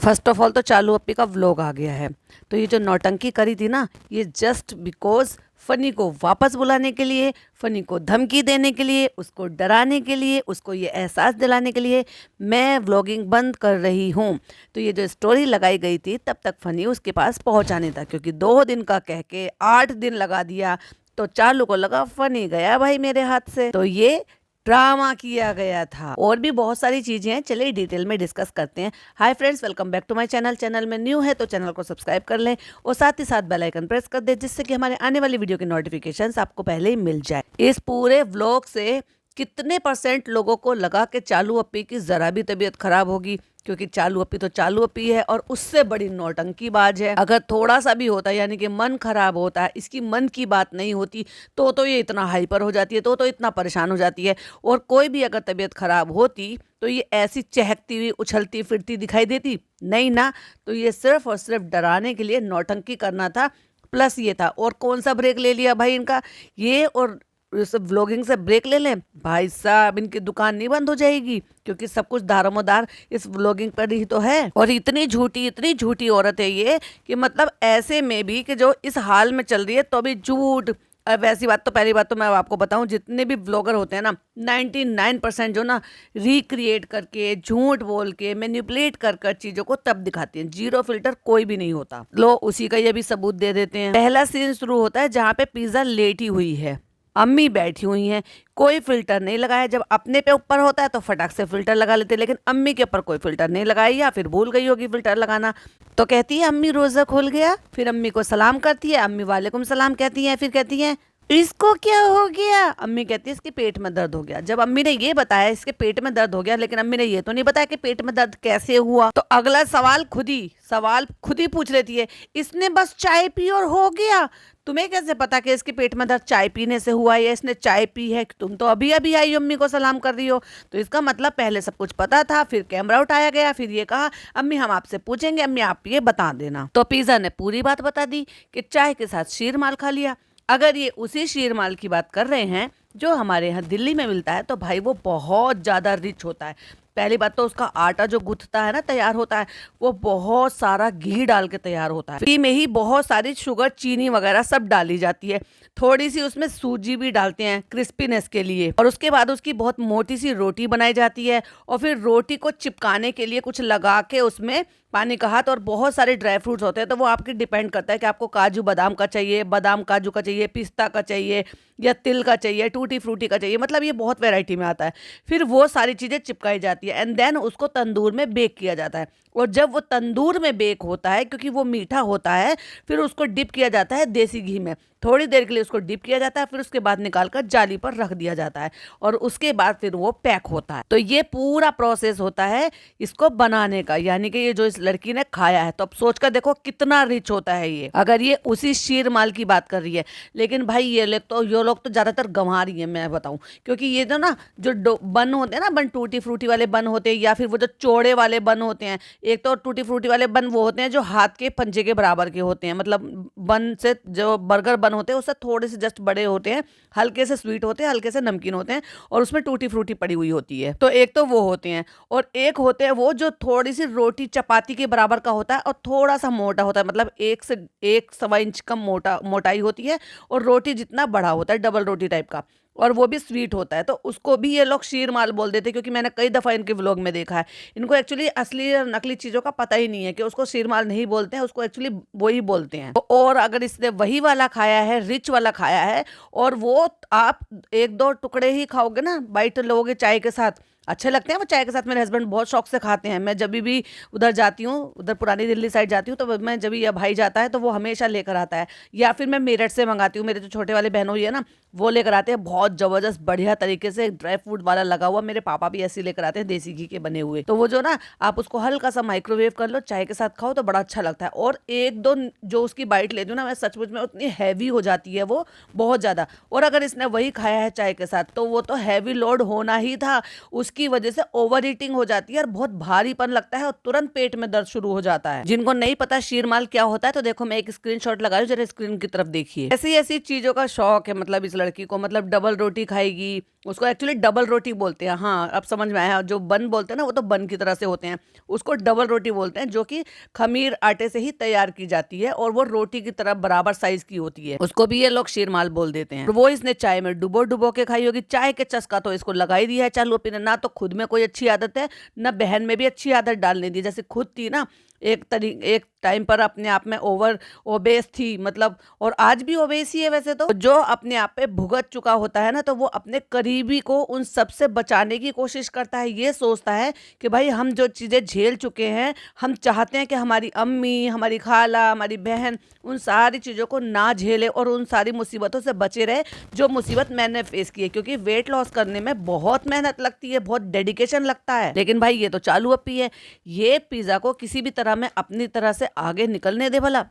First of all तो चालू अप्पी का व्लॉग आ गया है। तो ये जो नौटंकी करी थी ना, ये जस्ट बिकॉज फनी को वापस बुलाने के लिए, फनी को धमकी देने के लिए, उसको डराने के लिए, उसको ये एहसास दिलाने के लिए मैं व्लॉगिंग बंद कर रही हूँ। तो ये जो स्टोरी लगाई गई थी तब तक फनी उसके पास पहुँचा नहीं था, क्योंकि 2 दिन का कह के 8 दिन लगा दिया। तो चालू को लगा फनी गया भाई मेरे हाथ से, तो ये ड्रामा किया गया था। और भी बहुत सारी चीजें हैं, चलिए डिटेल में डिस्कस करते हैं। Hi friends, welcome back to my channel. Channel में न्यू है तो चैनल को सब्सक्राइब कर लें और साथ ही साथ बेल आइकन प्रेस कर दें, जिससे कि हमारे आने वाली वीडियो के नोटिफिकेशंस आपको पहले ही मिल जाए। इस पूरे व्लॉग से कितने % लोगों को लगा कि चालू अप्पी की जरा भी तबीयत खराब होगी, क्योंकि चालू अप्पी तो चालू अप्पी है और उससे बड़ी नौटंकीबाज है। अगर थोड़ा सा भी होता है, यानी कि मन खराब होता है, इसकी मन की बात नहीं होती तो ये इतना हाइपर हो जाती है, तो इतना परेशान हो जाती है। और कोई भी अगर तबीयत खराब होती तो ये ऐसी चहकती हुई उछलती फिरती दिखाई देती नहीं ना। तो ये सिर्फ और सिर्फ डराने के लिए नौटंकी करना था, प्लस ये था। और कौन सा ब्रेक ले लिया भाई इनका, ये और इस व्लॉगिंग से ब्रेक ले लें भाई साहब, इनकी दुकान नहीं बंद हो जाएगी, क्योंकि सब कुछ दारोमदार इस व्लॉगिंग पर ही तो है। और इतनी झूठी औरत है ये कि मतलब ऐसे में भी कि जो इस हाल में चल रही है तो भी झूठ। वैसी बात तो पहली बात तो मैं आपको बताऊं, जितने भी ब्लॉगर होते हैं ना, 99% जो ना रिक्रिएट करके, झूठ बोल के, मैनिपुलेट कर चीजों को तब दिखाती हैं। जीरो फिल्टर कोई भी नहीं होता। लो उसी का ये भी सबूत दे देते हैं। पहला सीन शुरू होता है जहाँ पे पिज्जा लेटी हुई है, अम्मी बैठी हुई हैं, कोई फिल्टर नहीं लगाया। जब अपने पे ऊपर होता है तो फटाक से फिल्टर लगा लेते हैं, लेकिन अम्मी के ऊपर कोई फिल्टर नहीं लगाया, या फिर भूल गई होगी फिल्टर लगाना। तो कहती है अम्मी रोजा खुल गया, फिर अम्मी को सलाम करती है, अम्मी वालेकुम सलाम कहती हैं, फिर कहती हैं इसको क्या हो गया। अम्मी कहती है इसके पेट में दर्द हो गया। जब अम्मी ने ये बताया इसके पेट में दर्द हो गया, लेकिन अम्मी ने ये तो नहीं बताया कि पेट में दर्द कैसे हुआ, तो अगला सवाल खुद ही पूछ लेती है, इसने बस चाय पी और हो गया। तुम्हें कैसे पता कि इसके पेट में दर्द चाय पीने से हुआ है या इसने चाय पी है? तुम तो अभी अभी आई अम्मी को सलाम कर रही हो। तो इसका मतलब पहले सब कुछ पता था, फिर कैमरा उठाया गया, फिर ये कहा अम्मी हम आपसे पूछेंगे, अम्मी आप ये बता देना। तो पिज्जा ने पूरी बात बता दी कि चाय के साथ शीर माल खा लिया। अगर ये उसी शीर माल की बात कर रहे हैं जो हमारे यहाँ दिल्ली में मिलता है, तो भाई वो बहुत ज़्यादा रिच होता है। पहली बात तो उसका आटा जो गूंथता है ना, तैयार होता है, वो बहुत सारा घी डाल के तैयार होता है। घी में ही बहुत सारी शुगर, चीनी वगैरह सब डाली जाती है। थोड़ी सी उसमें सूजी भी डालते हैं क्रिस्पीनेस के लिए। और उसके बाद उसकी बहुत मोटी सी रोटी बनाई जाती है, और फिर रोटी को चिपकाने के लिए कुछ लगा के उसमें पानी का हाथ और बहुत सारे ड्राई फ्रूट्स होते हैं। तो वो आपकी डिपेंड करता है कि आपको काजू बादाम का चाहिए, बादाम काजू का चाहिए, पिस्ता का चाहिए, या तिल का चाहिए, टूटी फ्रूटी का चाहिए, मतलब ये बहुत वैरायटी में आता है। फिर वो सारी चीज़ें चिपकाई जाती है एंड देन उसको तंदूर में बेक किया जाता है। और जब वो तंदूर में बेक होता है, क्योंकि वो मीठा होता है, फिर उसको डिप किया जाता है देसी घी में। थोड़ी देर के लिए उसको डिप किया जाता है, फिर उसके बाद निकाल कर जाली पर रख दिया जाता है, और उसके बाद फिर वो पैक होता है। तो ये पूरा प्रोसेस होता है इसको बनाने का, यानी कि ये जो इस लड़की ने खाया है, तो अब सोच कर देखो कितना रिच होता है ये, अगर ये उसी शीर माल की बात कर रही है। लेकिन भाई ये लोग तो ज्यादातर गंवा रही है, मैं बताऊं, क्योंकि ये तो ना जो बन होते हैं ना, बन टूटी फ्रूटी वाले बन होते हैं, या फिर वो जो चौड़े वाले बन होते हैं। एक तो टूटी फ्रूटी वाले बन वो होते हैं जो हाथ के पंजे के बराबर के होते हैं, मतलब बन से जो बर्गर बन होते हैं उससे थोड़े से जस्ट बड़े होते हैं, हल्के से स्वीट होते हैं, हल्के से नमकीन होते हैं, और उसमें टूटी फ्रूटी पड़ी हुई होती है। तो एक तो वो होते हैं, और एक होते हैं वो जो थोड़ी सी रोटी चपाती के बराबर का होता है और थोड़ा सा मोटा होता है, मतलब 1 से 1.25 इंच कम मोटाई होती है, और रोटी जितना बड़ा होता है, डबल रोटी टाइप का, और वो भी स्वीट होता है। तो उसको भी ये लोग शीर माल बोल देते हैं, क्योंकि मैंने कई दफ़ा इनके व्लॉग में देखा है। इनको एक्चुअली असली और नकली चीज़ों का पता ही नहीं है कि उसको शीर माल नहीं बोलते हैं, उसको एक्चुअली वही बोलते हैं। और अगर इसने वही वाला खाया है, रिच वाला खाया है, और वो आप 1-2 टुकड़े ही खाओगे ना, बाइट लोगे चाय के साथ, अच्छे लगते हैं वो चाय के साथ। मेरे हस्बैंड बहुत शौक से खाते हैं। मैं जब भी उधर जाती हूँ, उधर पुरानी दिल्ली साइड जाती हूँ, तो मैं जब ये भाई जाता है तो वो हमेशा लेकर आता है, या फिर मैं मेरठ से मंगाती हूँ। मेरे जो छोटे वाले बहनों है ना, वो लेकर आते हैं बहुत ज़बरदस्त बढ़िया तरीके से, ड्राई फ्रूट वाला लगा हुआ। मेरे पापा भी ऐसे लेकर आते हैं, देसी घी के बने हुए। तो वो जो ना, आप उसको हल्का सा माइक्रोवेव कर लो, चाय के साथ खाओ तो बड़ा अच्छा लगता है। और 1-2 जो उसकी बाइट लेती हूँ ना, मैं सचमुच में उतनी हैवी हो जाती है वो, बहुत ज़्यादा। और अगर इसने वही खाया है चाय के साथ, तो वो तो हैवी लोड होना ही था। उसकी वजह से ओवर ईटिंग हो जाती है और बहुत भारीपन लगता है, और तुरंत पेट में दर्द शुरू हो जाता है। जिनको नहीं पता शीर माल क्या होता है, तो देखो मैं एक स्क्रीनशॉट लगा रही हूँ, जरा स्क्रीन की तरफ देखिए। ऐसी ऐसी चीजों का शौक है मतलब इस लड़की को, मतलब डबल रोटी खाएगी, उसको एक्चुअली डबल रोटी बोलते हैं। हाँ, अब समझ में आया। जो बन बोलते हैं ना, वो तो बन की तरह से होते हैं, उसको डबल रोटी बोलते हैं, जो कि खमीर आटे से ही तैयार की जाती है और वो रोटी की तरह बराबर साइज की होती है। उसको भी ये लोग शीरमाल बोल देते हैं। वो इसने चाय में डुबो डुबो के खाई होगी। चाय के चस्का तो इसको लगा ही दिया है चालू पीने। ना तो खुद में कोई अच्छी आदत है, ना बहन में भी अच्छी आदत डालने दी। जैसे खुद थी ना, एक टाइम पर अपने आप में ओवर ओबेस थी, मतलब, और आज भी ओबेस ही है वैसे तो। जो अपने आप पे भुगत चुका होता है ना, तो वो अपने करीबी को उन सब से बचाने की कोशिश करता है। ये सोचता है कि भाई हम जो चीज़ें झेल चुके हैं, हम चाहते हैं कि हमारी अम्मी, हमारी खाला, हमारी बहन उन सारी चीज़ों को ना झेले और उन सारी मुसीबतों से बचे रहे जो मुसीबत मैंने फेस की है। क्योंकि वेट लॉस करने में बहुत मेहनत लगती है, बहुत डेडिकेशन लगता है। लेकिन भाई ये तो चालू अपी है, ये पिज़्ज़ा को किसी भी तरह में अपनी तरह से आगे निकलने दे भला?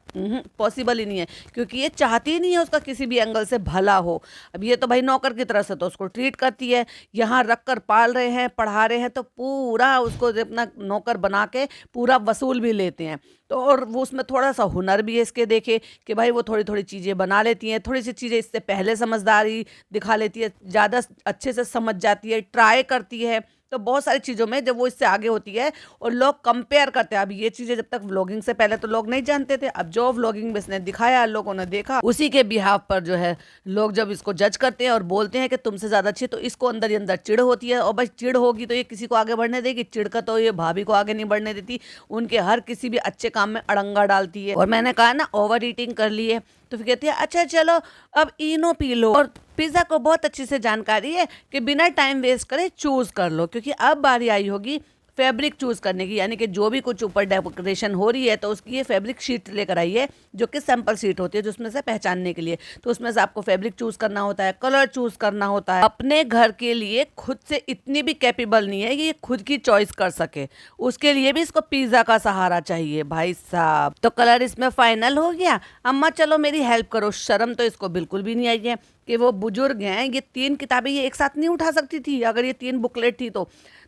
पॉसिबल ही नहीं है, क्योंकि ये चाहती ही नहीं है उसका किसी भी एंगल से भला हो। अब ये तो भाई नौकर की तरह से तो उसको ट्रीट करती है, यहाँ रख कर पाल रहे हैं, पढ़ा रहे हैं, तो पूरा उसको अपना नौकर बना के पूरा वसूल भी लेते हैं। तो और वो उसमें थोड़ा सा हुनर भी है इसके, देखे कि भाई वो थोड़ी थोड़ी चीज़ें बना लेती हैं, थोड़ी सी चीज़ें इससे पहले समझदारी दिखा लेती है, ज़्यादा अच्छे से समझ जाती है, ट्राई करती है। तो बहुत सारी चीज़ों में जब वो इससे आगे होती है और लोग कंपेयर करते हैं। अब ये चीज़ें जब तक व्लॉगिंग से पहले तो लोग नहीं जानते थे, अब जो व्लॉगिंग में इसने दिखाया, लोगों ने देखा, उसी के बिहाफ पर जो है लोग जब इसको जज करते हैं और बोलते हैं कि तुमसे ज़्यादा अच्छी, तो इसको अंदर ही अंदर चिढ़ होती है। और भाई चिढ़ होगी तो ये किसी को आगे बढ़ने देगी? चिढ़ का तो ये भाभी को आगे नहीं बढ़ने देती, उनके हर किसी भी अच्छे काम में अड़ंगा डालती है। और मैंने कहा ना, ओवर ईटिंग कर ली है, तो फिर कहती है अच्छा चलो अब इनो पी लो। और पिज़्ज़ा को बहुत अच्छी से जानकारी है कि बिना टाइम वेस्ट करे चूज़ कर लो, क्योंकि अब बारी आई होगी फैब्रिक चूज़ करने की। यानी कि जो भी कुछ ऊपर डेकोरेशन हो रही है, तो उसकी ये फैब्रिक शीट लेकर आई है, जो कि सैंपल शीट होती है, जिसमें से पहचानने के लिए। तो उसमें से आपको फैब्रिक चूज़ करना होता है, कलर चूज़ करना होता है। अपने घर के लिए खुद से इतनी भी कैपेबल नहीं है कि ये खुद की चॉइस कर सके, उसके लिए भी इसको पिज़्ज़ा का सहारा चाहिए भाई साहब। तो कलर इसमें फाइनल हो गया। अम्मा चलो मेरी हेल्प करो। शर्म तो इसको बिल्कुल भी नहीं आई है कि वो बुजुर्ग हैं, ये 3 किताबें ये एक साथ नहीं उठा सकती थी। अगर ये 3 बुकलेट थी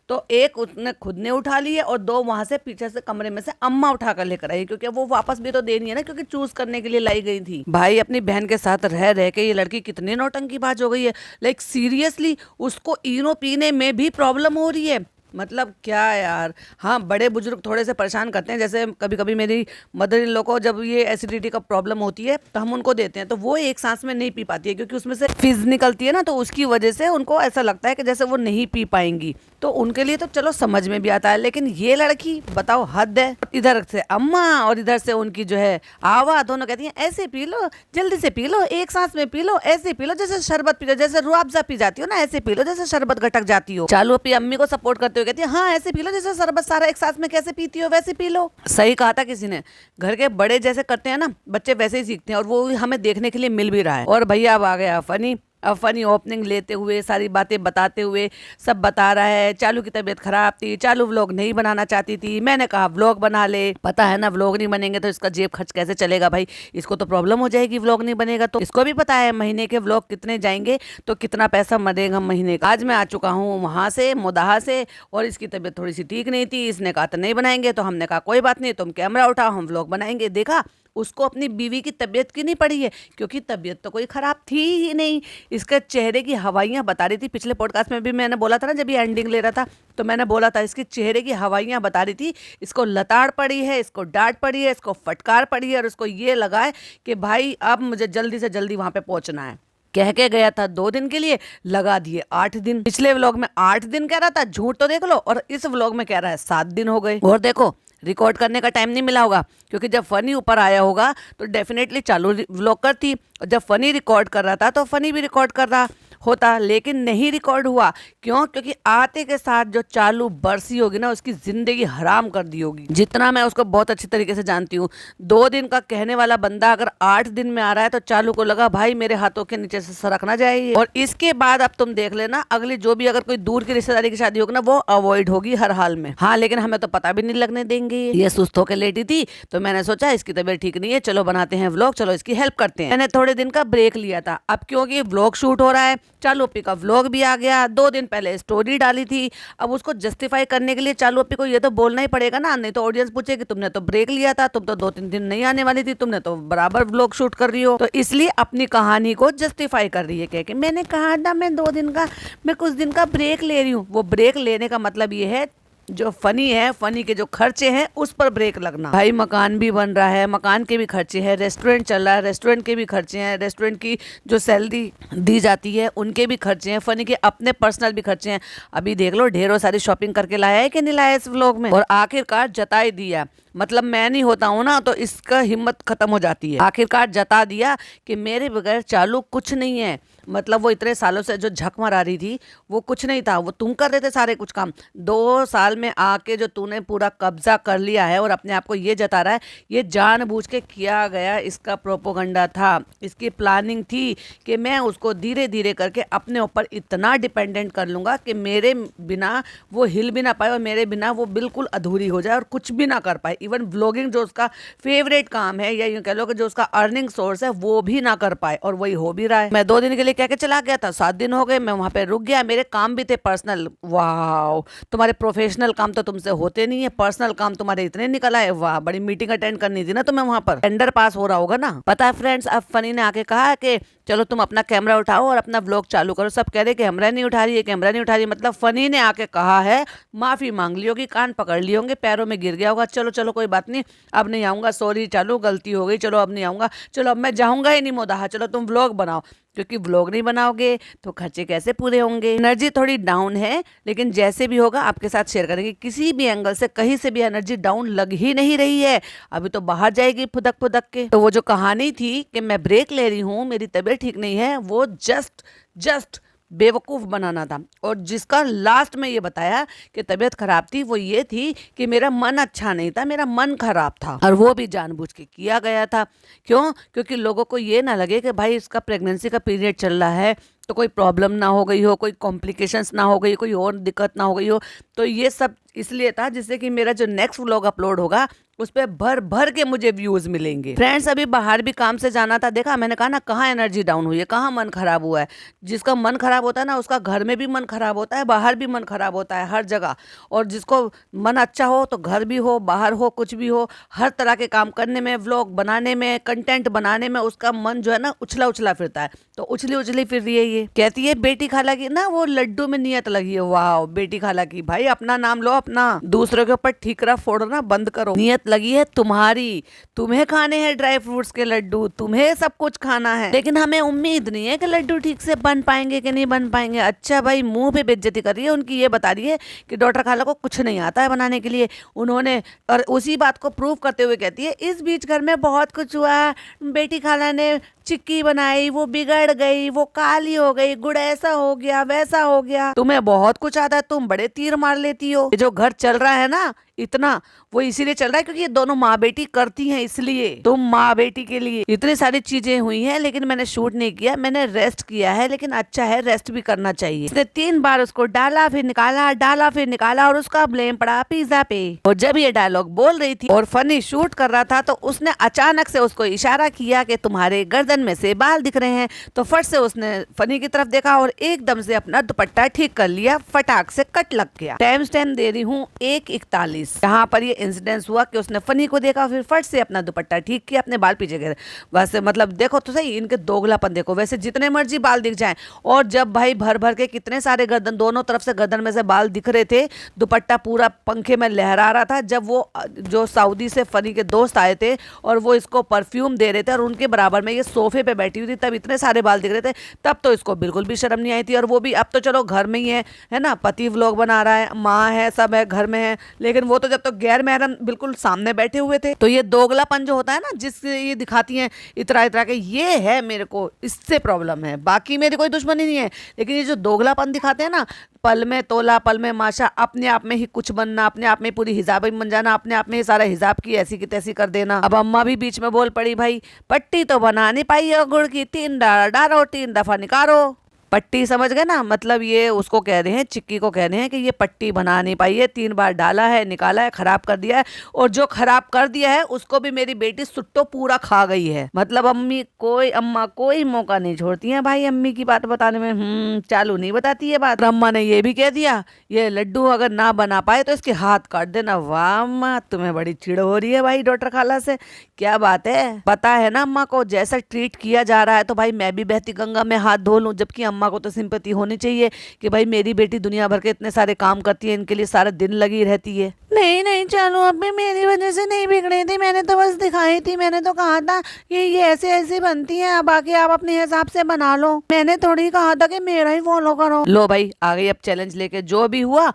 तो एक उसने खुद ने उठा ली है और 2 वहां से पीछे से कमरे में से अम्मा उठा कर लेकर आई, क्योंकि वो वापस भी तो देनी है ना, क्योंकि चूज करने के लिए लाई गई थी। भाई अपनी बहन के साथ रह रह के ये लड़की कितनी नौटंकीबाज हो गई है। लाइक सीरियसली उसको इनो पीने में भी प्रॉब्लम हो रही है। मतलब क्या यार। हाँ, बड़े बुजुर्ग थोड़े से परेशान करते हैं। जैसे कभी कभी मेरी मदर इन लॉ को जब ये एसिडिटी का प्रॉब्लम होती है, तो हम उनको देते हैं, तो वो एक सांस में नहीं पी पाती है, क्योंकि उसमें से फिज निकलती है ना, तो उसकी वजह से उनको ऐसा लगता है कि जैसे वो नहीं पी पाएंगी। तो उनके लिए तो चलो समझ में भी आता है, लेकिन ये लड़की बताओ, हद है। इधर से अम्मा और इधर से उनकी जो है आवा, दोनों कहती हैं ऐसे पी लो, जल्दी से पी लो, एक सांस में पी लो, ऐसे पी लो जैसे शरबत पी लो, जैसे रुआबजा पी जाती हो ना, ऐसे पी लो जैसे शरबत गटक जाती हो। चालू अपनी अम्मी को सपोर्ट करते हुए कहती है हाँ ऐसे पी लो जैसे शरबत सारा एक सांस में कैसे पीती हो वैसे पी लो। सही कहा था किसी ने, घर के बड़े जैसे करते हैं ना, बच्चे वैसे ही सीखते हैं, और वो हमें देखने के लिए मिल भी रहा है। और भैया अब आ गया फनी। अब फनी ओपनिंग लेते हुए, सारी बातें बताते हुए सब बता रहा है। चालू की तबीयत खराब थी, चालू व्लॉग नहीं बनाना चाहती थी, मैंने कहा व्लॉग बना ले। पता है ना व्लॉग नहीं बनेंगे तो इसका जेब खर्च कैसे चलेगा भाई, इसको तो प्रॉब्लम हो जाएगी व्लॉग नहीं बनेगा तो। इसको भी पता है महीने के व्लॉग कितने जाएंगे, तो कितना पैसा मरेगा महीने का। आज मैं आ चुका हूँ वहां से, मोदाहा से, और इसकी तबीयत थोड़ी सी ठीक नहीं थी। इसने कहा तो नहीं बनाएंगे, तो हमने कहा कोई बात नहीं, तुम कैमरा उठाओ, हम व्लॉग बनाएंगे। देखा उसको अपनी बीवी की तबीयत की नहीं पड़ी है, क्योंकि तबीयत तो कोई खराब थी ही नहीं। इसके चेहरे की हवाइयाँ बता रही थी। पिछले पॉडकास्ट में भी मैंने बोला था ना, जब ये एंडिंग ले रहा था, तो मैंने बोला था इसके चेहरे की हवाइयाँ बता रही थी। इसको लताड़ पड़ी है, इसको डांट पड़ी है, इसको फटकार पड़ी है, और इसको ये लगा है कि भाई अब मुझे जल्दी से जल्दी वहां पे पहुंचना है। कह के गया था 2 दिन के लिए, लगा दिए 8 दिन। पिछले व्लॉग में 8 दिन कह रहा था, झूठ तो देख लो, और इस व्लॉग में कह रहा है 7 दिन हो गए। और देखो रिकॉर्ड करने का टाइम नहीं मिला होगा, क्योंकि जब फनी ऊपर आया होगा तो डेफिनेटली चालू व्लॉग करती, और जब फनी रिकॉर्ड कर रहा था तो फनी भी रिकॉर्ड कर रहा होता, लेकिन नहीं रिकॉर्ड हुआ। क्यों? क्योंकि आते के साथ जो चालू बरसी होगी ना, उसकी जिंदगी हराम कर दी होगी। जितना मैं उसको बहुत अच्छी तरीके से जानती हूँ, 2 दिन का कहने वाला बंदा अगर 8 दिन में आ रहा है, तो चालू को लगा भाई मेरे हाथों के नीचे से सरक ना जाए। और इसके बाद अब तुम देख लेना, अगली जो भी अगर कोई दूर की रिश्तेदारी की शादी होगी ना, वो अवॉइड होगी हर हाल में। हाँ, लेकिन हमें तो पता भी नहीं लगने देंगे। ये सुस्त होकर लेटी थी, तो मैंने सोचा इसकी तबीयत ठीक नहीं है, चलो बनाते हैं व्लॉग, चलो इसकी हेल्प करते हैं। मैंने थोड़े दिन का ब्रेक लिया था। अब क्योंकि व्लॉग शूट हो रहा है, चालू अप्पी का व्लॉग भी आ गया, 2 दिन पहले स्टोरी डाली थी। अब उसको जस्टिफाई करने के लिए चालू अप्पी को ये तो बोलना ही पड़ेगा ना, नहीं तो ऑडियंस पूछेगी तुमने तो ब्रेक लिया था, तुम तो 2-3 दिन नहीं आने वाली थी, तुमने तो बराबर व्लॉग शूट कर रही हो। तो इसलिए अपनी कहानी को जस्टिफाई कर रही है, कह के मैंने कहा था मैं कुछ दिन का ब्रेक ले रही हूँ। वो ब्रेक लेने का मतलब ये है जो फनी है, फनी के जो खर्चे हैं उस पर ब्रेक लगना। भाई मकान भी बन रहा है, मकान के भी खर्चे हैं, रेस्टोरेंट चल रहा है, रेस्टोरेंट के भी खर्चे हैं, रेस्टोरेंट की जो सैलरी दी जाती है उनके भी खर्चे हैं, फनी के अपने पर्सनल भी खर्चे हैं। अभी देख लो ढेरों सारी शॉपिंग करके लाया है कि नहीं लाया इस व्लॉग में, और आखिरकार जता ही दिया। मतलब मैं नहीं होता हूँ ना तो इसका हिम्मत खत्म हो जाती है। आखिरकार जता दिया कि मेरे बगैर चालू कुछ नहीं है। मतलब वो इतने सालों से जो झक मरा रही थी वो कुछ नहीं था, वो तुम कर रहे थे सारे कुछ काम। 2 साल में आके जो तूने पूरा कब्जा कर लिया है और अपने आप को ये जता रहा है, ये जानबूझ के किया गया इसका प्रोपोगंडा था। इसकी प्लानिंग थी कि मैं उसको धीरे धीरे करके अपने ऊपर इतना डिपेंडेंट कर लूँगा कि मेरे बिना वो हिल भी ना पाए और मेरे बिना वो बिल्कुल अधूरी हो जाए और कुछ भी ना कर पाए। इवन व्लॉगिंग जो उसका फेवरेट काम है, या यूँ कह लो कि जो उसका अर्निंग सोर्स है, वो भी ना कर पाए, और वही हो भी रहा है। मैं 2 दिन के लिए कह के चला गया था, 7 दिन हो गए, मैं वहां पे रुक गया, मेरे काम भी थे पर्सनल। वाह, तुम्हारे प्रोफेशनल काम तो तुमसे होते नहीं है, पर्सनल काम तुम्हारे इतने निकल आए। वाह, बड़ी मीटिंग अटेंड करनी थी ना तुम्हें वहां पर, टेंडर पास हो रहा होगा ना। पता है फ्रेंड्स, अब फनी ने आके कहा कि चलो तुम अपना कैमरा उठाओ और अपना व्लॉग चालू करो। सब कह रहे कैमरा नहीं उठा रही है, कैमरा नहीं उठा रही है। मतलब फनी ने आके कहा है, माफी मांग ली होगी, कान पकड़ लिए होंगे, पैरों में गिर गया होगा, चलो चलो कोई बात नहीं, अब नहीं आऊंगा, सॉरी, चालू गलती हो गई, चलो अब नहीं आऊंगा, चलो अब मैं जाऊंगा ही नहीं मोदाहा, चलो तुम व्लॉग बनाओ। क्योंकि व्लॉग नहीं बनाओगे तो खर्चे कैसे पूरे होंगे। एनर्जी थोड़ी डाउन है, लेकिन जैसे भी होगा आपके साथ शेयर करेंगे। किसी भी एंगल से कहीं से भी एनर्जी डाउन लग ही नहीं रही है। अभी तो बाहर जाएगी फुदक फुदक के। तो वो जो कहानी थी कि मैं ब्रेक ले रही हूँ, मेरी तबीयत ठीक नहीं है, वो जस्ट बेवकूफ़ बनाना था। और जिसका लास्ट में ये बताया कि तबीयत खराब थी, वो ये थी कि मेरा मन अच्छा नहीं था, मेरा मन खराब था, और वो भी जानबूझ के किया गया था। क्यों? क्योंकि लोगों को ये ना लगे कि भाई इसका प्रेगनेंसी का पीरियड चल रहा है तो कोई प्रॉब्लम ना हो गई हो, कोई कॉम्प्लिकेशंस ना हो गई, कोई और दिक्कत ना हो गई हो। तो ये सब इसलिए था जिससे कि मेरा जो नेक्स्ट व्लॉग अपलोड होगा उस पर भर भर के मुझे व्यूज मिलेंगे। फ्रेंड्स, अभी बाहर भी काम से जाना था, देखा मैंने कहा ना, कहाँ एनर्जी डाउन हुई है, कहाँ मन खराब हुआ है। जिसका मन खराब होता है ना, उसका घर में भी मन खराब होता है, बाहर भी मन खराब होता है, हर जगह। और जिसको मन अच्छा हो तो घर भी हो, बाहर हो, कुछ भी हो, हर तरह के काम करने में, व्लॉग बनाने में, कंटेंट बनाने में उसका मन जो है ना उछला उछला फिरता है। तो उछली उछली फिर रही है। ये कहती है बेटी खाला की ना वो लड्डू में नियत लगी है। वाह, बेटी खाला की, भाई अपना नाम लो, अपना दूसरों के ऊपर ठीकरा फोड़ना बंद करो। नियत लगी है तुम्हारी, तुम्हें खाने हैं ड्राई फ्रूट्स के लड्डू, तुम्हें सब कुछ खाना है, लेकिन हमें उम्मीद नहीं है कि लड्डू ठीक से बन पाएंगे कि नहीं बन पाएंगे। अच्छा भाई, मुंह पे बेइज्जती कर रही है उनकी, ये बता रही है कि डॉक्टर खाला को कुछ नहीं आता है बनाने के लिए उन्होंने। और उसी बात को प्रूव करते हुए कहती है इस बीच घर में बहुत कुछ हुआ, बेटी खाला ने चिक्की बनाई, वो बिगड़ गई, वो काली हो गई, गुड़ ऐसा हो गया, वैसा हो गया। तुम्हें बहुत कुछ आता है, तुम बड़े तीर मार लेती हो। ये जो घर चल रहा है ना इतना, वो इसीलिए चल रहा है क्योंकि ये दोनों माँ बेटी करती हैं, इसलिए तुम माँ बेटी के लिए इतनी सारी चीजें हुई हैं। लेकिन मैंने शूट नहीं किया, मैंने रेस्ट किया है, लेकिन अच्छा है, रेस्ट भी करना चाहिए। इसने 3 बार उसको डाला फिर निकाला, डाला फिर निकाला, और उसका ब्लेम पड़ा पिज्जा पे। और जब ये डायलॉग बोल रही थी और फनी शूट कर रहा था, तो उसने अचानक से उसको इशारा किया कि तुम्हारे गर्दन में से बाल दिख रहे हैं। तो फट से उसने फनी की तरफ देखा और एकदम से अपना दुपट्टा ठीक कर लिया, फटाक से कट लग गया। टाइम दे रही हूँ 1:41। यहाँ पर ये इंसिडेंस हुआ कि उसने फनी को देखा, फिर फट से अपना दुपट्टा ठीक किया, अपने बाल पीछे गिरे। वैसे मतलब देखो तो सही, इनके दोगलापन देखो। वैसे जितने मर्जी बाल दिख जाएं, और जब भाई भर भर के कितने सारे गर्दन, दोनों तरफ से गर्दन में से बाल दिख रहे थे, दुपट्टा पूरा पंखे में लहरा रहा था। जब वो जो सऊदी से फनी के दोस्त आए थे और वो इसको परफ्यूम दे रहे थे और उनके बराबर में ये सोफे पे बैठी हुई थी, तब इतने सारे बाल दिख रहे थे, तब तो इसको बिल्कुल भी शर्म नहीं आई थी। और वो भी अब तो चलो घर में ही है ना, पति व्लॉग बना रहा है, माँ है, सब है, घर में है। लेकिन वो तो जब तो गैर महरम बिल्कुल सामने बैठे हुए थे। तो ये दोगलापन जो होता है ना, जिससे ये दिखाती हैं इतरा इतरा के, ये है मेरे को, इससे प्रॉब्लम है। बाकी मेरी कोई दुश्मनी नहीं है, लेकिन ये जो दोगलापन दिखाते हैं ना, पल में तोला पल में माशा, अपने आप में ही कुछ बनना, अपने आप में पूरी हिजाबी बन जाना, अपने आप में ही सारा हिजाब की ऐसी की तैसी कर देना। अब अम्मा भी बीच में बोल पड़ी, भाई पट्टी तो बना नहीं पाई है गुड़ की, 3 डालो 3 दफा निकालो। पट्टी समझ गए ना, मतलब ये उसको कह रहे हैं, चिक्की को कह रहे हैं कि ये पट्टी बना नहीं पाई है, 3 बार डाला है, निकाला है, खराब कर दिया है, और जो खराब कर दिया है उसको भी मेरी बेटी सुट्टो पूरा खा गई है। मतलब अम्मा कोई मौका नहीं छोड़ती है भाई अम्मी की बात बताने में। चालू नहीं बताती है बात। अम्मा ने ये भी कह दिया, ये लड्डू अगर ना बना पाए तो इसके हाथ काट देना। वाह अम्मा, तुम्हें बड़ी चिढ़ हो रही है भाई डॉक्टर खाला से, क्या बात है। पता है ना अम्मा को जैसा ट्रीट किया जा रहा है तो भाई मैं भी बहती गंगा में हाथ धो लूं, जबकि अम्मा को तो सिंपैथी होनी चाहिए कि भाई मेरी बेटी दुनिया भर के इतने सारे काम करती है, इनके लिए सारा दिन लगी रहती है। नहीं नहीं चालू अम्मी, मेरी वजह से नहीं बिगड़ी थी, मैंने तो बस दिखाई थी, मैंने तो कहा था कि ये ऐसे ऐसे बनती है, अब बाकी आप अपने हिसाब से बना लो, मैंने थोड़ी कहा था कि मेरा ही फॉलो करो। लो भाई आ गई अब चैलेंज लेके, जो भी हुआ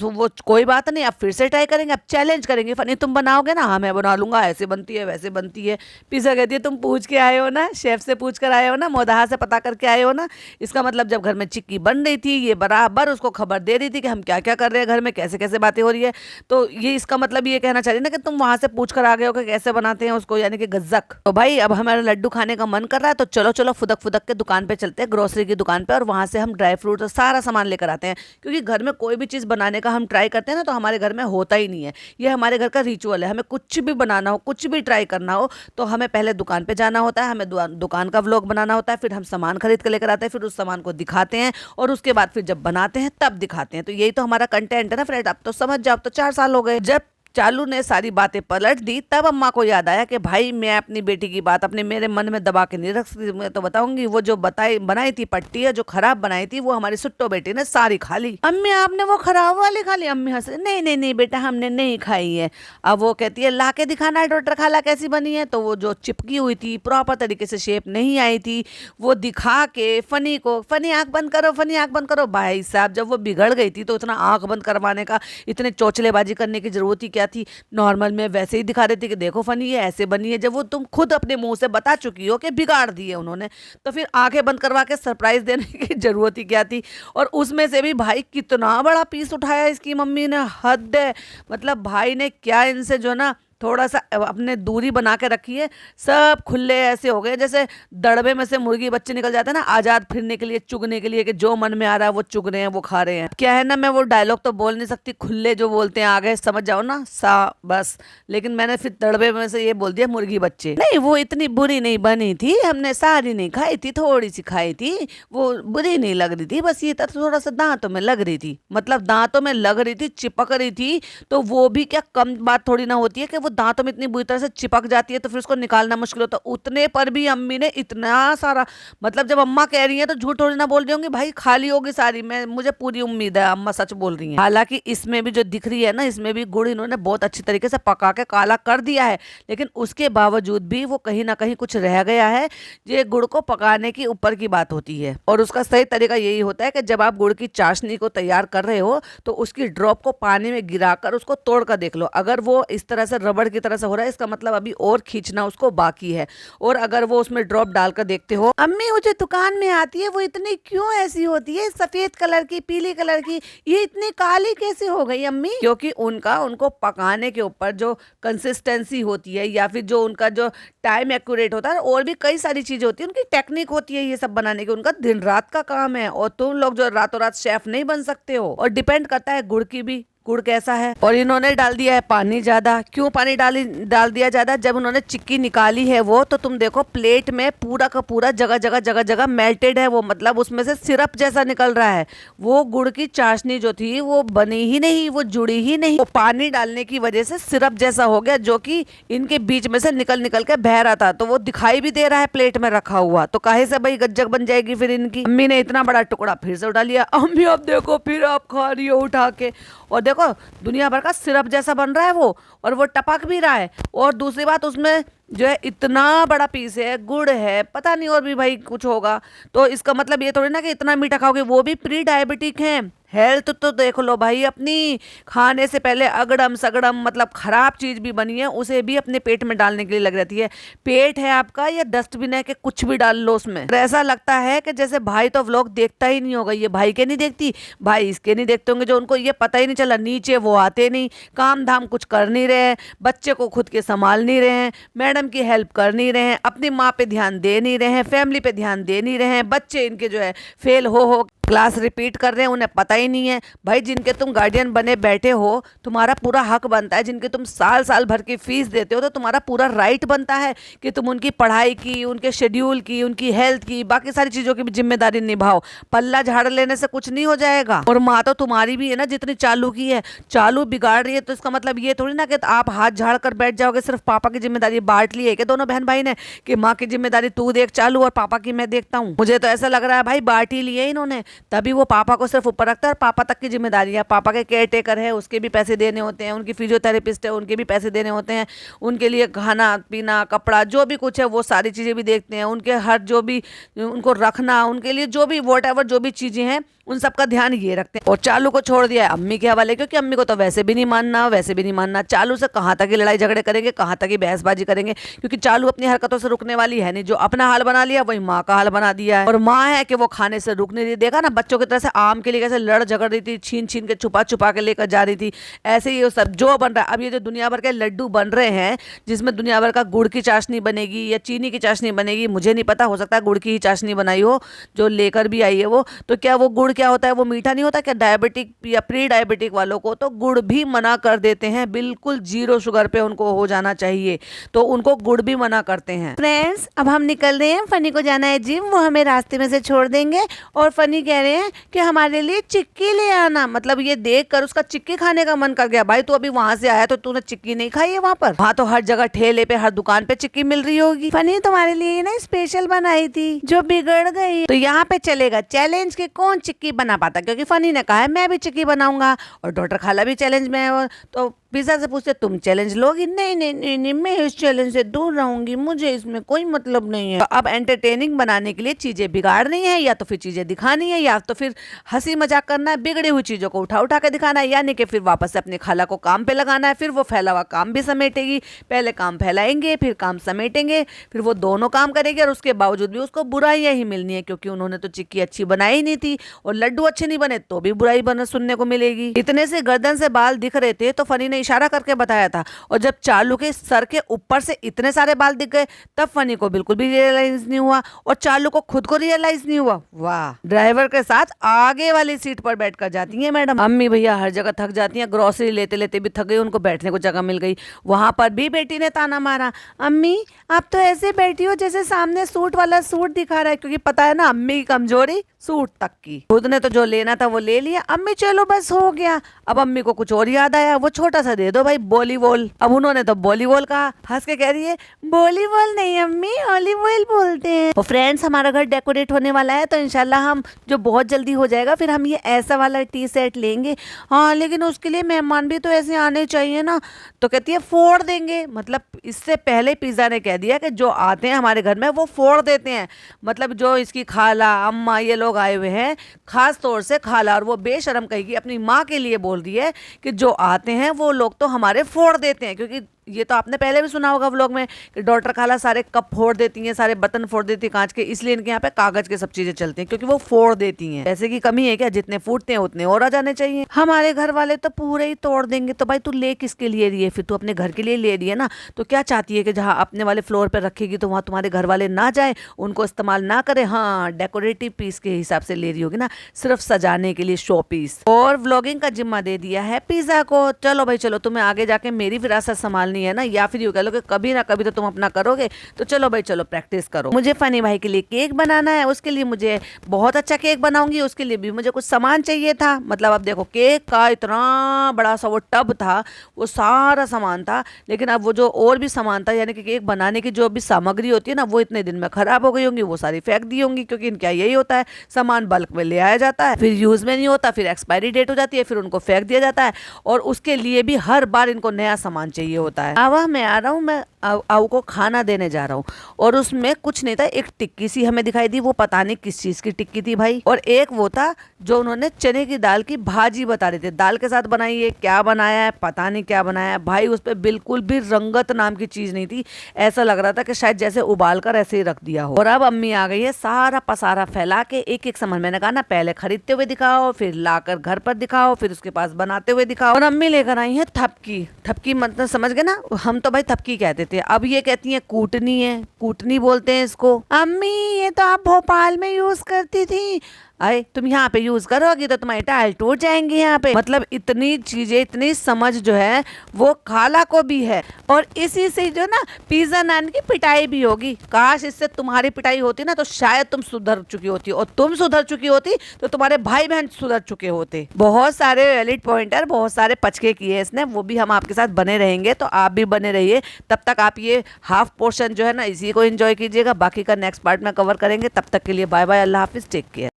वो कोई बात नहीं, अब फिर से ट्राई करेंगे, अब चैलेंज करेंगे। फनी तुम बनाओगे ना? हाँ मैं बना लूंगा, ऐसे बनती है वैसे बनती है। पिज़्ज़ा कहती है तुम पूछ के आए हो ना, शेफ से पूछ कर आए हो ना, मोदाहा से पता करके आए हो ना। इसका मतलब जब घर में चिक्की बन रही थी ये बराबर उसको खबर दे रही थी कि हम क्या क्या कर रहे हैं घर में, कैसे कैसे बातें हो रही है। तो ये इसका मतलब ये कहना चाह रही ना कि तुम वहां से पूछ कर आ गए हो कि कैसे बनाते हैं उसको, यानी कि गज्जक। तो भाई अब हमारा लड्डू खाने का मन कर रहा है, तो चलो चलो फुदक फुदक के दुकान पे चलते हैं, ग्रोसरी की दुकान पे, और वहां से हम ड्राई फ्रूट और सारा सामान लेकर आते हैं। क्योंकि घर में कोई भी चीज़ बनाने का हम ट्राई करते हैं ना तो हमारे घर में होता ही नहीं है। ये हमारे घर का रिचुअल है, हमें कुछ भी बनाना हो, कुछ भी ट्राई करना हो तो हमें पहले दुकान पे जाना होता है, हमें दुकान का व्लॉग बनाना होता है, फिर हम सामान खरीद कर लेकर आते हैं, फिर उस सामान को दिखाते हैं, और उसके बाद फिर जब बनाते हैं तब दिखाते हैं। तो यही तो हमारा कंटेंट है ना फ्रेंड। अब तो समझ जाओ, अब तो 4 साल हो गए। जब चालू ने सारी बातें पलट दी तब अम्मा को याद आया कि भाई मैं अपनी बेटी की बात अपने मेरे मन में दबा के नहीं रख सकती, मैं तो बताऊंगी। वो जो बनाई थी पट्टी है, जो खराब बनाई थी, वो हमारी सुट्टो बेटी ने सारी खा ली। अम्मी आपने वो खराब वाली खा ली? अम्मी हंस नहीं नहीं नहीं बेटा हमने नहीं खाई है। अब वो कहती है ला के दिखाना है डॉक्टर खाला कैसी बनी है। तो वो जो चिपकी हुई थी, प्रॉपर तरीके से शेप नहीं आई थी, वो दिखा के फनी को, फनी आंख बंद करो, फनी आंख बंद करो। भाई साहब जब वो बिगड़ गई थी तो इतना आंख बंद करवाने का, इतने चौचलेबाजी करने की जरूरत ही क्या थी। नॉर्मल में वैसे ही दिखा देती कि देखो फनी ये ऐसे बनी है, जब वो तुम खुद अपने मुंह से बता चुकी हो कि बिगाड़ दी है उन्होंने, तो फिर आंखें बंद करवा के सरप्राइज देने की जरूरत ही क्या थी। और उसमें से भी भाई कितना बड़ा पीस उठाया इसकी मम्मी ने, हद है। मतलब भाई ने क्या इनसे जो ना थोड़ा सा अपने दूरी बना के रखी है। सब खुले ऐसे हो गए जैसे दड़बे में से मुर्गी बच्चे निकल जाते हैं ना आजाद फिरने के लिए, चुगने के लिए, कि जो मन में आ रहा है वो चुग रहे हैं, वो खा रहे हैं। क्या है ना, मैं वो डायलॉग तो बोल नहीं सकती, खुले जो बोलते हैं आ गए, समझ जाओ ना सा बस। लेकिन मैंने फिर दड़बे में से ये बोल दिया मुर्गी बच्चे। नहीं वो इतनी बुरी नहीं बनी थी, हमने सारी नहीं खाई थी, थोड़ी सी खाई थी, वो बुरी नहीं लग रही थी, बस ये था थोड़ा सा दांतों में लग रही थी, मतलब दांतों में लग रही थी, चिपक रही थी। तो वो भी क्या कम बात थोड़ी ना होती है कि वो दांतों में इतनी बुरी तरह से चिपक जाती है तो फिर उसको निकालना मुश्किल होता है। उतने पर भी अम्मी ने इतना सारा, मतलब जब अम्मा कह रही है तो झूठ थोड़ी ना बोल रही होंगी भाई, खाली होगी सारी। मैं मुझे पूरी उम्मीद है अम्मा सच बोल रही हैं। हालांकि इसमें भी जो दिख रही है ना, इसमें भी गुड़ इन्होंने बहुत अच्छी तरीके से पका के काला कर दिया है, लेकिन उसके बावजूद भी वो कहीं ना कहीं कुछ रह गया है। ये गुड़ को पकाने की ऊपर की बात होती है, और उसका सही तरीका यही होता है कि जब आप गुड़ की चाशनी को तैयार कर रहे हो तो उसकी ड्रॉप को पानी में गिराकर उसको तोड़ कर देख लो। अगर वो इस तरह से रबड़ की तरह से हो रहा है, इसका मतलब अभी और खींचना उसको बाकी है। और अगर वो उसमें ड्रॉप डालकर देखते हो, अम्मी वो जो दुकान में आती है वो इतनी क्यों ऐसी होती है, सफेद कलर की, पीली कलर की, ये इतनी काली कैसे हो गई अम्मी? क्योंकि उनको पकाने के ऊपर जो कंसिस्टेंसी होती है, या फिर जो उनका जो टाइम एक्यूरेट होता है, और भी कई सारी चीजें होती है, उनकी टेक्निक होती है ये सब बनाने की, उनका दिन रात का काम है। और तुम लोग जो रातों रात शेफ नहीं बन सकते हो। और डिपेंड करता है गुड़ की भी, गुड़ कैसा है। और इन्होंने डाल दिया है पानी ज्यादा। क्यों पानी डाल दिया ज्यादा? जब उन्होंने चिक्की निकाली है वो, तो तुम देखो प्लेट में पूरा का पूरा जगह जगह मेल्टेड है वो, मतलब उसमें से सिरप जैसा निकल रहा है। वो गुड़ की चाशनी जो थी वो बनी ही नहीं, वो जुड़ी ही नहीं, वो पानी डालने की वजह से सिरप जैसा हो गया, जो कि इनके बीच में से निकल निकल के बह रहा था। तो वो दिखाई भी दे रहा है प्लेट में रखा हुआ, तो काहे से भाई गज्जक बन जाएगी फिर इनकी। अम्मी ने इतना बड़ा टुकड़ा फिर से उठा लिया। अम्मी अब देखो फिर आप खा रही हो उठा के, और देखो दुनिया भर का सिरप जैसा बन रहा है वो, और वो टपक भी रहा है। और दूसरी बात, उसमें जो है इतना बड़ा पीस है, गुड़ है, पता नहीं और भी भाई कुछ होगा। तो इसका मतलब ये थोड़ी ना कि इतना मीठा खाओगे। वो भी प्री डायबिटिक है हेल्थ तो देख लो भाई अपनी, खाने से पहले अगड़म सगड़म मतलब खराब चीज भी बनी है उसे भी अपने पेट में डालने के लिए लग रहती है। पेट है आपका या डस्टबिन है कि कुछ भी डाल लो उसमें। और ऐसा लगता है कि जैसे भाई तो व्लॉग देखता ही नहीं होगा, ये भाई के नहीं देखती, भाई इसके नहीं देखते होंगे, जो उनको ये पता ही नहीं चला नीचे वो आते नहीं, काम धाम कुछ कर नहीं रहे हैं, बच्चे को खुद के संभाल नहीं रहे हैं, मैडम की हेल्प कर नहीं रहे हैं, अपनी माँ पे ध्यान दे नहीं रहे हैं, फैमिली पे ध्यान दे नहीं रहे हैं, बच्चे इनके जो है फेल हो क्लास रिपीट कर रहे हैं, उन्हें पता ही नहीं है। भाई जिनके तुम गार्डियन बने बैठे हो, तुम्हारा पूरा हक बनता है, जिनके तुम साल साल भर की फीस देते हो तो तुम्हारा पूरा राइट बनता है कि तुम उनकी पढ़ाई की, उनके शेड्यूल की, उनकी हेल्थ की, बाकी सारी चीजों की भी जिम्मेदारी निभाओ। पल्ला झाड़ लेने से कुछ नहीं हो जाएगा। और माँ तो तुम्हारी भी है ना, जितनी चालू की है, चालू बिगाड़ रही है तो इसका मतलब ये थोड़ी ना कि आप हाथ झाड़ कर बैठ जाओगे, सिर्फ पापा की जिम्मेदारी बांट ली है कि दोनों बहन भाई ने, कि माँ की जिम्मेदारी तू देख चालू और पापा की मैं देखता हूँ। मुझे तो ऐसा लग रहा है भाई बांट ही लिए इन्होंने, तभी वो पापा को सिर्फ ऊपर रखता है और पापा तक की जिम्मेदारी है। पापा के केयर टेकर है, उसके भी पैसे देने होते हैं, उनकी फिजियोथेरेपिस्ट है, उनके भी पैसे देने होते हैं, उनके लिए खाना पीना कपड़ा जो भी कुछ है वो सारी चीज़ें भी देखते हैं, उनके हर जो भी उनको रखना, उनके लिए जो भी वॉट एवर जो भी चीज़ें हैं उन सब का ध्यान ये रखते हैं। और चालू को छोड़ दिया है अम्मी के हवाले, क्योंकि अम्मी को तो वैसे भी नहीं मानना, वैसे भी नहीं मानना। चालू से कहाँ तक ही लड़ाई झगड़े करेंगे, कहाँ तक ही बहसबाजी करेंगे, क्योंकि चालू अपनी हरकतों से रुकने वाली है नहीं। जो अपना हाल बना लिया वही माँ का हाल बना दिया है। और माँ है कि वो खाने से रुक नहीं रही। देखा ना बच्चों की तरह से आम के लिए कैसे लड़ झगड़ रही थी, छीन छीन के छुपा छुपा के लेकर जा रही थी, ऐसे ही सब जो बन रहा है। अब ये जो दुनिया भर के लड्डू बन रहे हैं जिसमें दुनिया भर का गुड़ की चाशनी बनेगी या चीनी की चाशनी बनेगी, मुझे नहीं पता, हो सकता है गुड़ की ही चाशनी बनाई हो जो लेकर भी आई है वो। तो क्या वो गुड़ क्या होता है, वो मीठा नहीं होता क्या? डायबिटिक या प्री डायबिटिक वालों को तो गुड़ भी मना कर देते हैं, बिल्कुल 0 शुगर पे उनको हो जाना चाहिए, तो उनको गुड़ भी मना करते हैं। फ्रेंड्स अब हम निकल रहे हैं, फनी को जाना है जिम, वो हमें रास्ते में से छोड़ देंगे। और फनी कह रहे हैं कि हमारे लिए चिक्की ले आना। मतलब ये देख कर उसका चिक्की खाने का मन कर गया। भाई तू अभी वहां से आया तो तूने चिक्की नहीं खाई है? वहां पर वहां तो हर जगह ठेले पे हर दुकान पे चिक्की मिल रही होगी। फनी तुम्हारे लिए ना स्पेशल बनाई थी जो बिगड़ गई, तो यहाँ पे चलेगा चैलेंज के कौन चिक्की बना पाता, क्योंकि फनी ने कहा है मैं भी चिक्की बनाऊंगा और डॉक्टर खाला भी चैलेंज में है। तो पिज़्ज़ा से पूछते तुम चैलेंज लोगी? नहीं नहीं नहीं नहीं, मैं इस चैलेंज से दूर रहूंगी, मुझे इसमें कोई मतलब नहीं है। तो अब एंटरटेनिंग बनाने के लिए चीजें बिगाड़नी है, या तो फिर चीजें दिखानी है, या तो फिर हंसी मजाक करना है, बिगड़ी हुई चीजों को उठा उठा के दिखाना है, यानी कि फिर वापस से अपनी खाला को काम पे लगाना है। फिर वो फैला हुआ काम भी समेटेगी, पहले काम फैलाएंगे फिर काम समेटेंगे, फिर वो दोनों काम करेगी और उसके बावजूद भी उसको बुराइयां ही मिलनी है, क्योंकि उन्होंने तो चिक्की अच्छी बनाई ही नहीं थी और लड्डू अच्छे नहीं बने तो भी बुराई बना सुनने को मिलेगी। इतने से गर्दन से बाल दिख रहे थे तो फनी ने इशारा करके बताया था, और जब चालू के सर के ऊपर से इतने सारे बाल दिख गए तब फनी को बिल्कुल भी रियलाइज नहीं हुआ और चालू को खुद को रियलाइज नहीं हुआ। वाह, ड्राइवर के साथ आगे वाली सीट पर बैठकर जाती हैं मैडम। अम्मी भैया हर जगह थक जाती हैं, ग्रोसरी लेते लेते भी थक गई, उनको बैठने को जगह मिल गई। वहां पर भी बेटी ने ताना मारा, अम्मी आप तो ऐसे बैठी हो जैसे सामने सूट वाला सूट दिखा रहा है, क्योंकि पता है ना अम्मी की कमजोरी सूट तक की। खुद ने तो जो लेना था वो ले लिया। अम्मी चलो बस हो गया। अब अम्मी को कुछ और याद आया, वो छोटा सा दे दो भाई बॉलीवॉल। अब उन्होंने तो बॉलीवॉल कहा, हंस के कह रही है बॉलीवॉल नहीं अम्मी ऑलिव ऑयल बोलते हैं। और फ्रेंड्स हमारा घर डेकोरेट होने वाला है तो इंशाल्लाह हम जो बहुत जल्दी हो जाएगा फिर हम ये ऐसा वाला टी सेट लेंगे। हाँ लेकिन उसके लिए मेहमान भी तो ऐसे आने चाहिए ना। तो कहती है फोड़ देंगे। मतलब इससे पहले पिज्जा ने कह दिया कि जो आते हैं हमारे घर में वो फोड़ देते हैं। मतलब जो इसकी खाला अम्मा ये लोग आए हुए हैं, खास तौर से खाला, और वो बेशरम कहेगी अपनी माँ के लिए बोल रही है कि जो आते हैं वो लोग तो हमारे फोड़ देते हैं। क्योंकि ये तो आपने पहले भी सुना होगा व्लॉग में कि डॉक्टर खाला सारे कप फोड़ देती हैं, सारे बर्तन फोड़ देती हैं कांच के, इसलिए इनके यहाँ पे कागज के सब चीजें चलती हैं क्योंकि वो फोड़ देती हैं। पैसे की कमी है क्या? जितने फूटते हैं उतने और आ जाने चाहिए। हमारे घर वाले तो पूरे ही तोड़ देंगे। तो भाई तू ले किसके लिए रही है? फिर तू अपने घर के लिए ले रही है ना। तो क्या चाहती है कि जहाँ अपने वाले फ्लोर पर रखेगी तो वहाँ तुम्हारे घर वाले ना जाए, उनको इस्तेमाल ना करे? हाँ, डेकोरेटिव पीस के हिसाब से ले रही होगी ना, सिर्फ सजाने के लिए, शो पीस। और व्लॉगिंग का जिम्मा दे दिया है पिज्जा को। चलो भाई चलो, तुम्हें आगे जाके मेरी विरासत संभालनी है ना, या फिर कह लो कि कभी ना कभी तो तुम अपना करोगे। तो चलो भाई चलो प्रैक्टिस करो। मुझे फनी भाई के लिए केक बनाना है, उसके लिए मुझे बहुत अच्छा केक बनाऊंगी, उसके लिए भी मुझे कुछ सामान चाहिए था। मतलब अब देखो केक का इतना बड़ा सा वो टब था, वो सारा सामान था, लेकिन अब वो जो और भी सामान था यानी कि केक बनाने की जो भी सामग्री होती है ना, वो इतने दिन में खराब हो गई होंगी, वो सारी फेंक दी होंगी। क्योंकि इनका यही होता है, सामान बल्क में ले आया जाता है, फिर यूज में नहीं होता, फिर एक्सपायरी डेट हो जाती है, फिर उनको फेंक दिया जाता है, और उसके लिए भी हर बार इनको नया सामान चाहिए होता है। होता है। आवा मैं आ रहा हूँ, मैं आऊ को खाना देने जा रहा हूँ, और उसमें कुछ नहीं था, एक टिक्की सी हमें दिखाई दी, वो पता नहीं किस चीज की टिक्की थी भाई। और एक वो था जो उन्होंने चने की दाल की भाजी बता रहे थे, दाल के साथ बनाई है, क्या बनाया है पता नहीं क्या बनाया है भाई। उस पर बिल्कुल भी रंगत नाम की चीज नहीं थी, ऐसा लग रहा था कि शायद जैसे उबाल कर ऐसे ही रख दिया हो। और अब अम्मी आ गई है सारा पसारा फैला के, एक एक सामान। मैंने कहा ना पहले खरीदते हुए दिखाओ, फिर लाकर घर पर दिखाओ, फिर उसके पास बनाते हुए दिखाओ। और अम्मी लेकर आई है थपकी। थपकी मतलब समझ गए ना, हम तो भाई थपकी कहते थे, अब ये कहती है कूटनी है, कूटनी बोलते हैं इसको। अम्मी ये तो आप भोपाल में यूज करती थी, अरे तुम यहाँ पे यूज करोगी तो तुम्हारी टाइल टूट जाएंगी यहाँ पे। मतलब इतनी चीजें, इतनी समझ जो है वो खाला को भी है। और इसी से जो ना पिज्जा नान की पिटाई भी होगी। काश इससे तुम्हारी पिटाई होती ना तो शायद तुम सुधर चुकी होती, और तुम सुधर चुकी होती तो तुम्हारे भाई बहन सुधर चुके होते। बहुत सारे वैलिड पॉइंटर, बहुत सारे पचके किए इसने, वो भी हम आपके साथ बने रहेंगे, तो आप भी बने रहिए। तब तक आप ये हाफ पोर्शन जो है ना इसी को एंजॉय कीजिएगा, बाकी का नेक्स्ट पार्ट में कवर करेंगे। तब तक के लिए बाय बाय, अल्लाह हाफिज, टेक केयर।